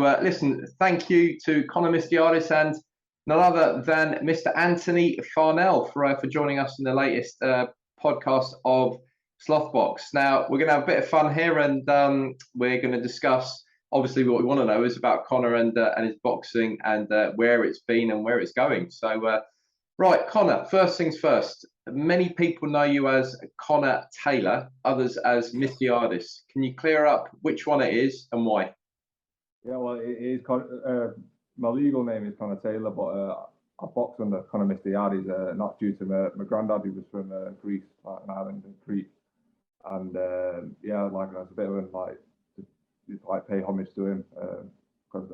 Listen, thank you to Conor Mistiades and none other than Mr. Anthony Farnell for joining us in the latest podcast of Slothbox. Now, we're going to have a bit of fun here, and we're going to discuss, obviously, what we want to know is about Conor and his boxing and where it's been and where it's going. So, right, Conor, first things first. Many people know you as Conor Taylor, others as Mistiades. Can you clear up which one it is and why? Yeah, well, it is my legal name is Conor Taylor, but I box under Conor Mistiades, not due to my granddad, who was from Greece, like an island in Crete, and yeah, like that's a bit of a like pay homage to him because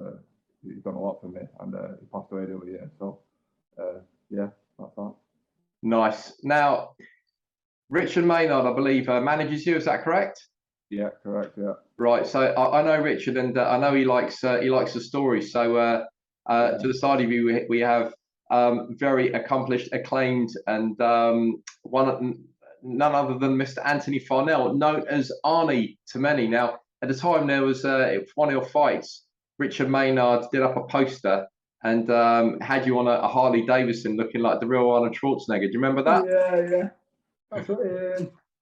he's done a lot for me, and he passed away the other year. So yeah, that's that. Nice. Now, Richard Maynard, I believe, manages you. Is that correct? Yeah, correct. Yeah. Right. So I know Richard, and I know he likes the story. So to the side of you, we have very accomplished, acclaimed, and none other than Mr. Anthony Farnell, known as Arnie to many. Now, at the time, there was one of your fights. Richard Maynard did up a poster and had you on a Harley Davidson, looking like the real Arnold Schwarzenegger. Do you remember that? Yeah. That's what,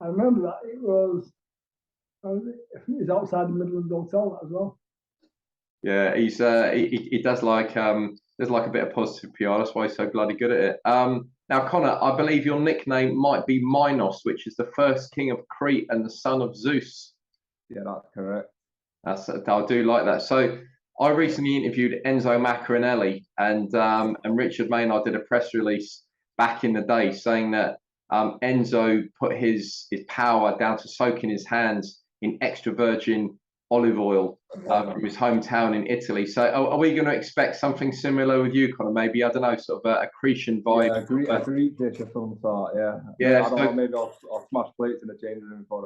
I remember that. It was outside the Midland Hotel as well. Yeah, he does like there's like a bit of positive PR. That's why he's so bloody good at it. Now, Conor, I believe your nickname might be Minos, which is the first king of Crete and the son of Zeus. Yeah, that's correct. I do like that. So I recently interviewed Enzo Maccarinelli, and Richard Maynard did a press release back in the day saying that Enzo put his power down to soaking his hands in extra virgin olive oil from his hometown in Italy. So are we going to expect something similar with you, Conor? Maybe, I don't know, sort of a Cretan vibe? Yeah, a Greek dish of some sort, yeah. Yeah, I don't know, maybe I'll smash plates in the changing room for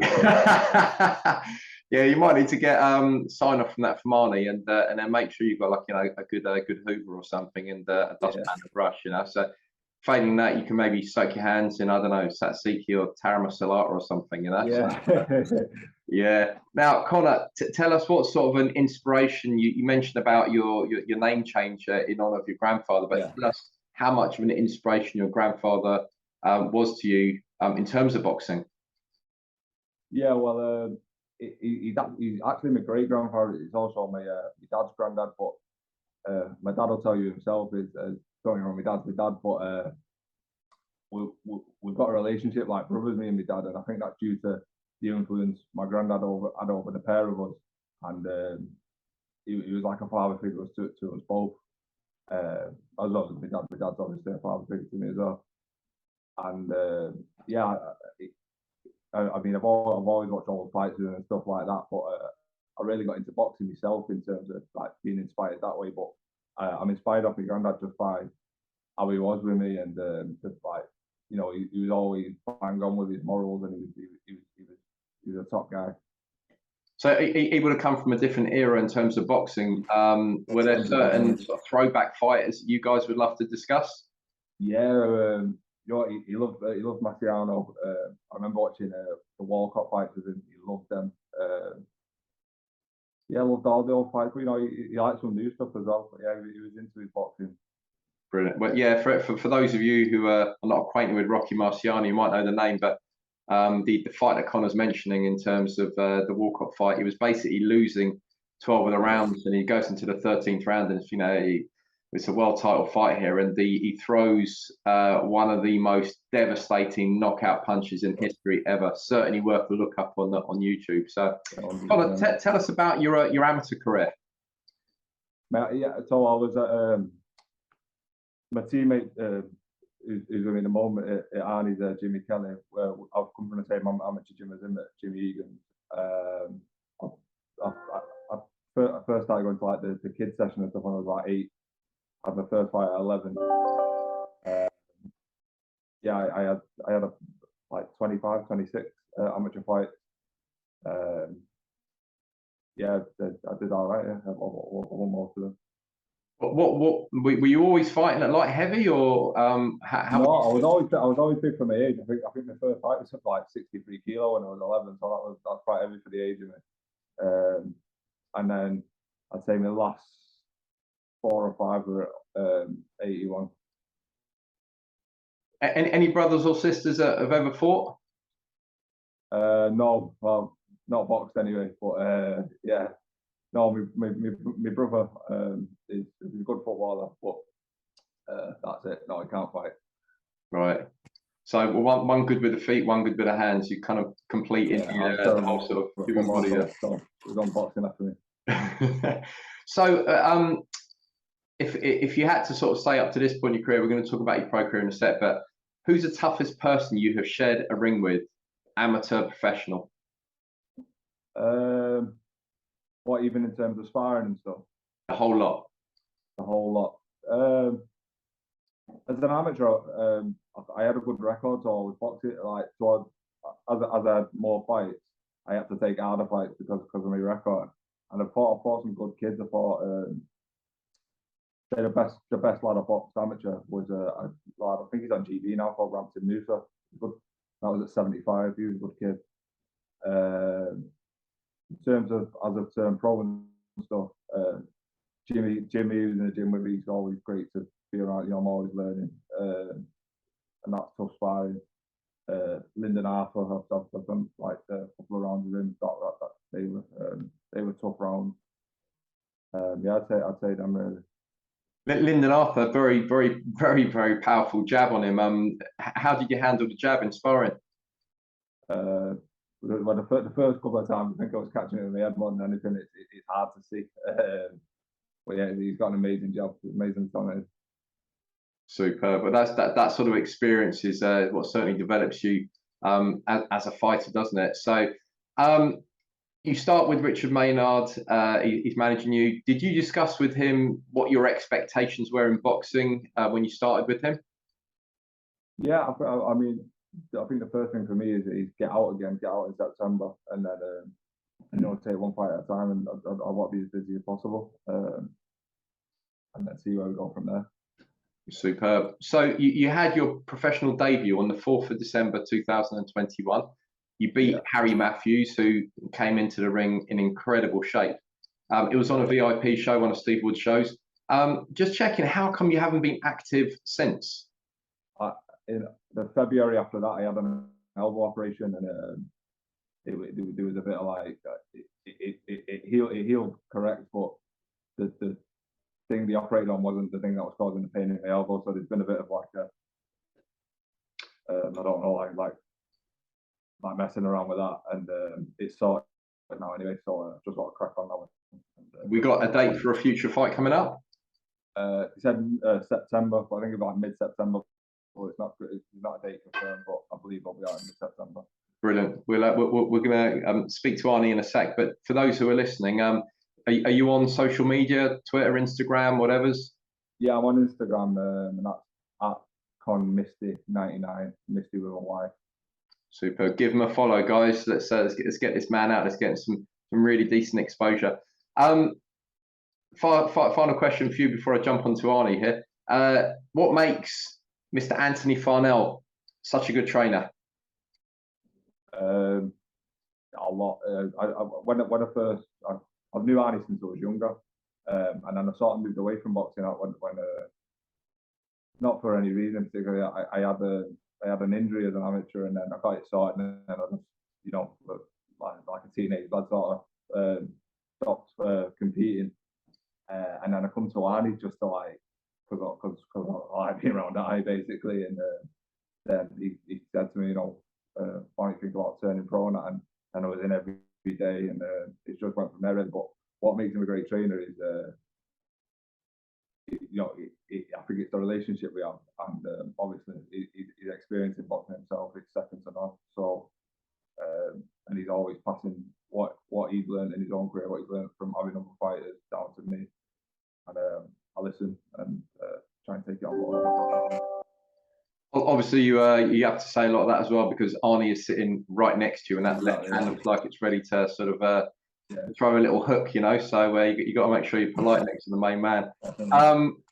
Yeah, you might need to get sign off from that from Arnie, and then make sure you've got like a good Hoover or something, and a dustpan and brush, So failing that, you can maybe soak your hands in, I don't know, tzatziki or taramasalata or something, Yeah. So, yeah. Now, Conor, tell us what sort of an inspiration you mentioned about your name change in honor of your grandfather, but tell us how much of an inspiration your grandfather was to you in terms of boxing. Yeah, well, he's actually my great grandfather. He's also my dad's granddad, but my dad will tell you himself is don't get me wrong, my dad's my dad, but we've got a relationship like brothers, me and my dad, and I think that's due to the influence my granddad had over the pair of us, and he was like a father figure to us both. As well as my dad. My dad's obviously a father figure to me as well, and yeah. I mean, I've always watched all the fights and stuff like that, but I really got into boxing myself in terms of like being inspired that way. But I'm inspired off my granddad just by how he was with me, and just like, you know, he was always bang on with his morals, and he was a top guy. So he would have come from a different era in terms of boxing. Were there certain sort of throwback fighters you guys would love to discuss? Yeah, he loved Marciano. I remember watching the Walcott fights with him. He loved them. Yeah, loved all the old fights. But, you know, he liked some new stuff as well. But yeah, he was into his boxing. Brilliant. Well, yeah, for those of you who are not acquainted with Rocky Marciano, you might know the name, but the fight that Conor's mentioning in terms of the Walcott fight, he was basically losing 12 of the rounds, and he goes into the 13th round, and it's a world title fight here, and he throws one of the most devastating knockout punches in history ever. Certainly worth a look up on YouTube. So, Conor, tell us about your amateur career. Yeah, so I was at my teammate who's with me in the moment at Arnie's, Jimmy Kelly. I've come from the same amateur gym as him at Jimmy Egan's. I first started going to like the kids session and stuff when I was like 8. I had my first fight at 11. Yeah, I had a like 25, 26 amateur fights. Yeah, I did all right. Yeah, I won most of them. What were you always fighting at light heavy, or how? No, I was always big for my age. I think my first fight was like 63 kilo when I was 11, so that's quite heavy for the age of me. And then I'd say my last 4 or 5 were 81. Any brothers or sisters that have ever fought? No, well, not boxed anyway, but yeah. No, my brother is a good footballer, but that's it. No, I can't fight. Right. So one good with the feet, one good with the hands. You kind of complete the whole sort of human body. So it was on boxing after me. So if you had to sort of stay up to this point in your career, we're going to talk about your pro career in a sec, but who's the toughest person you have shared a ring with, amateur, professional? What, even in terms of sparring and stuff? A whole lot. A whole lot. As an amateur, I had a good record, so I was boxing like as I had more fights, I had to take harder fights because of my record. And I fought some good kids. I fought say the best lad I boxed amateur was a lad, I think he's on GB now, called Rampton Noosa. That was at 75. He was a good kid. In terms of as I've turned pro and stuff, Jimmy who's in the gym with me, he's always great to be around. You know, I'm always learning, and that's tough sparring. Lyndon Arthur, I've done like a couple of rounds with him. They were tough rounds. Yeah, I'd say them really. Lyndon Arthur, very, very, very, very powerful jab on him. How did you handle the jab in sparring? Well, the first couple of times, I think I was catching it in my head more than anything. It's hard to see. But yeah, he's got an amazing job, amazing talent. Superb. But that sort of experience is what certainly develops you as a fighter, doesn't it? So you start with Richard Maynard. He's managing you. Did you discuss with him what your expectations were in boxing when you started with him? Yeah, I mean, I think the first thing for me is get out in September, and then take one fight at a time, and I want to be as busy as possible, and then see where we go from there. Superb. So you had your professional debut on the 4th of December 2021. You beat Harry Matthews, who came into the ring in incredible shape. It was on a VIP show, one of Steve Wood's shows. Just checking, how come you haven't been active since? In the February after that, I had an elbow operation, and there was a bit of like it healed correct, but the thing they operated on wasn't the thing that was causing the pain in my elbow. So there's been a bit of like I don't know, like messing around with that, and it's sorted now anyway. So just got to crack on that one. We got a date for a future fight coming up. He said September, but I think about mid-September. Well, it's not a date confirmed, but I believe it'll be out in mid-September. Brilliant. We're going to speak to Arnie in a sec, but for those who are listening, are you on social media, Twitter, Instagram, whatever's? Yeah, I'm on Instagram, and that's at conmisty99, Misty with a Y. Super. Give him a follow, guys. Let's get this man out. Let's get some really decent exposure. Final question for you before I jump onto Arnie here. What makes Mr. Anthony Farnell such a good trainer? A lot. When I first, I knew Arnie since I was younger, and then I sort of moved away from boxing out when not for any reason particularly. I had an injury as an amateur, and then I got it sorted, and then I just, like a teenager, I sort of stopped competing, and then I come to Arnie just to because I like being around Arnie basically, and then he said to me, why don't you think about turning pro, and I was in every day, and it just went from there. But what makes him a great trainer is, I think it's the relationship we have, and obviously his experience in boxing himself is second to none. So, and he's always passing what he's learned in his own career, what he's learned from having other fighters down to me, and I listen and try and take it on board. Obviously, you have to say a lot of that as well, because Arnie is sitting right next to you, and that left hand looks like it's ready to sort of throw a little hook, So you got to make sure you're polite next to the main man.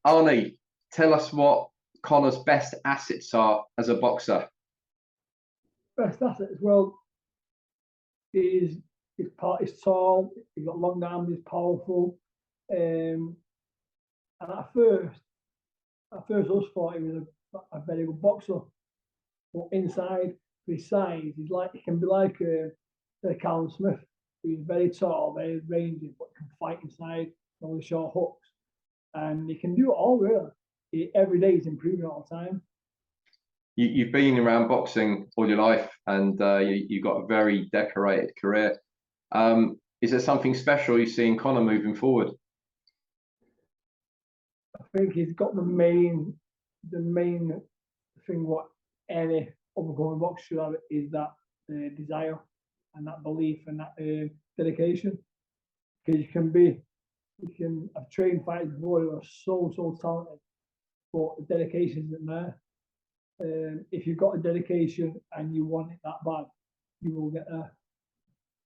Arnie, tell us what Conor's best assets are as a boxer. Best assets, well, he's tall, he's got long arms, he's powerful, And at first I just thought he was a very good boxer. But inside, his size, he can be like Callum Smith, who's very tall, very rangy, but can fight inside with short hooks. And he can do it all really. Every day he's improving all the time. You've been around boxing all your life, and you've got a very decorated career. Is there something special you see in Conor moving forward? I think he's got the main thing what any overcoming boxer should have is that desire and that belief and that dedication. Because I've trained fighters before who are so talented, but the dedication isn't there. If you've got a dedication and you want it that bad, you will get there.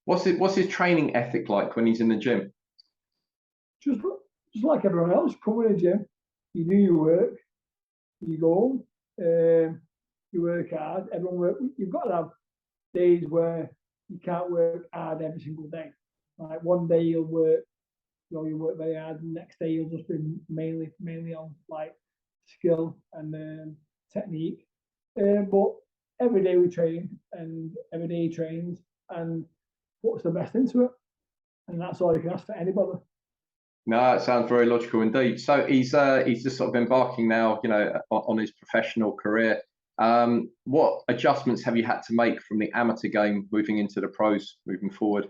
What's his training ethic like when he's in the gym? Just like everyone else, come in the gym, you do your work, you go home, you work hard. You've got to have days where you can't work hard every single day. Like one day you'll work very hard, and the next day you'll just be mainly on like skill and technique. But every day we train, and every day he trains, and puts the best into it, and that's all you can ask for anybody. No, it sounds very logical indeed. So he's just sort of embarking now, on his professional career. What adjustments have you had to make from the amateur game moving into the pros moving forward?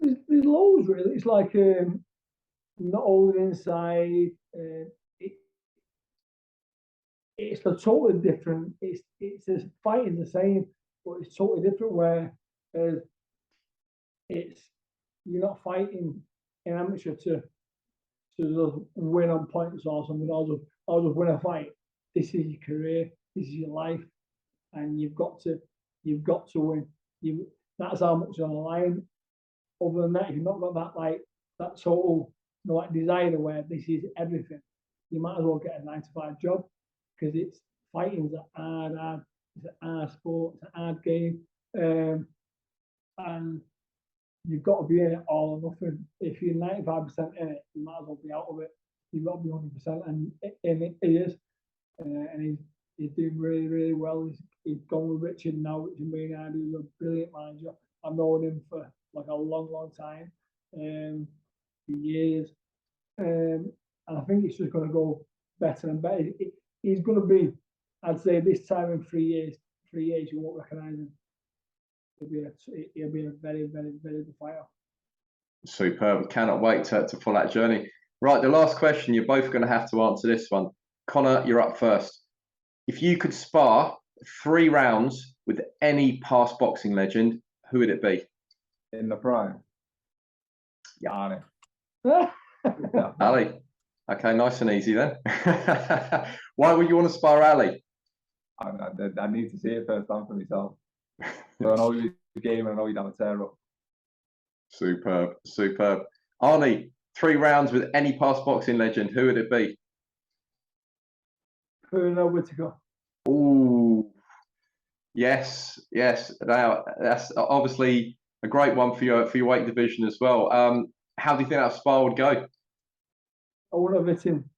There's loads really. It's like not holding inside. It's a totally different. It's just fighting the same, but it's totally different. Where you're not fighting in amateur to just win on points or something. I'll just win a fight. This is your career. This is your life, and you've got to win. That's how much on the line. Other than that, if you've not got that total desire where this is everything, you might as well get a 9-to-5 job, because fighting's a hard. It's a hard sport. It's a hard game, and you've got to be in it all or nothing. If you're 95% in it, you might as well be out of it. You've got to be 100%, and in it he is, and he's doing really, really well. He's gone with Richard now, Richard Maynard, who's a brilliant manager. I've known him for like a long time, for years, and I think it's just going to go better and better. He's going to be, I'd say, this time in 3 years, you won't recognise him. He'll be a very, very, very good fighter. Superb. Cannot wait to follow that journey. Right, the last question. You're both going to have to answer this one. Conor, you're up first. If you could spar 3 rounds with any past boxing legend, who would it be? In the prime? Yeah. Arnie. Ali. Okay, nice and easy then. Why would you want to spar Ali? I need to see it first time for myself. So I know he's game, and I know he'd have a tear up. Superb. Arnie, 3 rounds with any past boxing legend, who would it be? Farnell Whittaker. Ooh, yes. Now that's obviously a great one for your weight division as well. How do you think that spar would go? I would have hit him.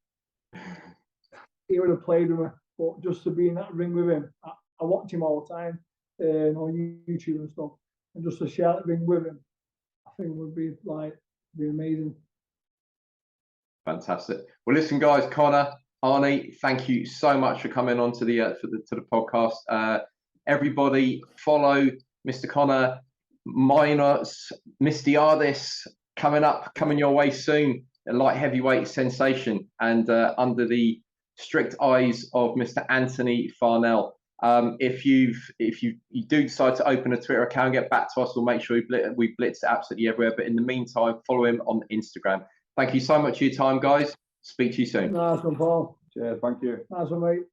He would have played with me, but just to be in that ring with him, I watch him all the time on YouTube and stuff, and just to share that ring with him, I think would be amazing. Fantastic. Well, listen, guys, Conor, Arnie, thank you so much for coming on to the podcast. Everybody, follow Mr. Conor Mistiades coming your way soon. A light heavyweight sensation, and under the strict eyes of Mr. Anthony Farnell. If you do decide to open a Twitter account, get back to us. We'll make sure we blitz it absolutely everywhere. But in the meantime, follow him on Instagram. Thank you so much for your time, guys. Speak to you soon. Nice one, Paul. Cheers. Thank you. Nice one, mate.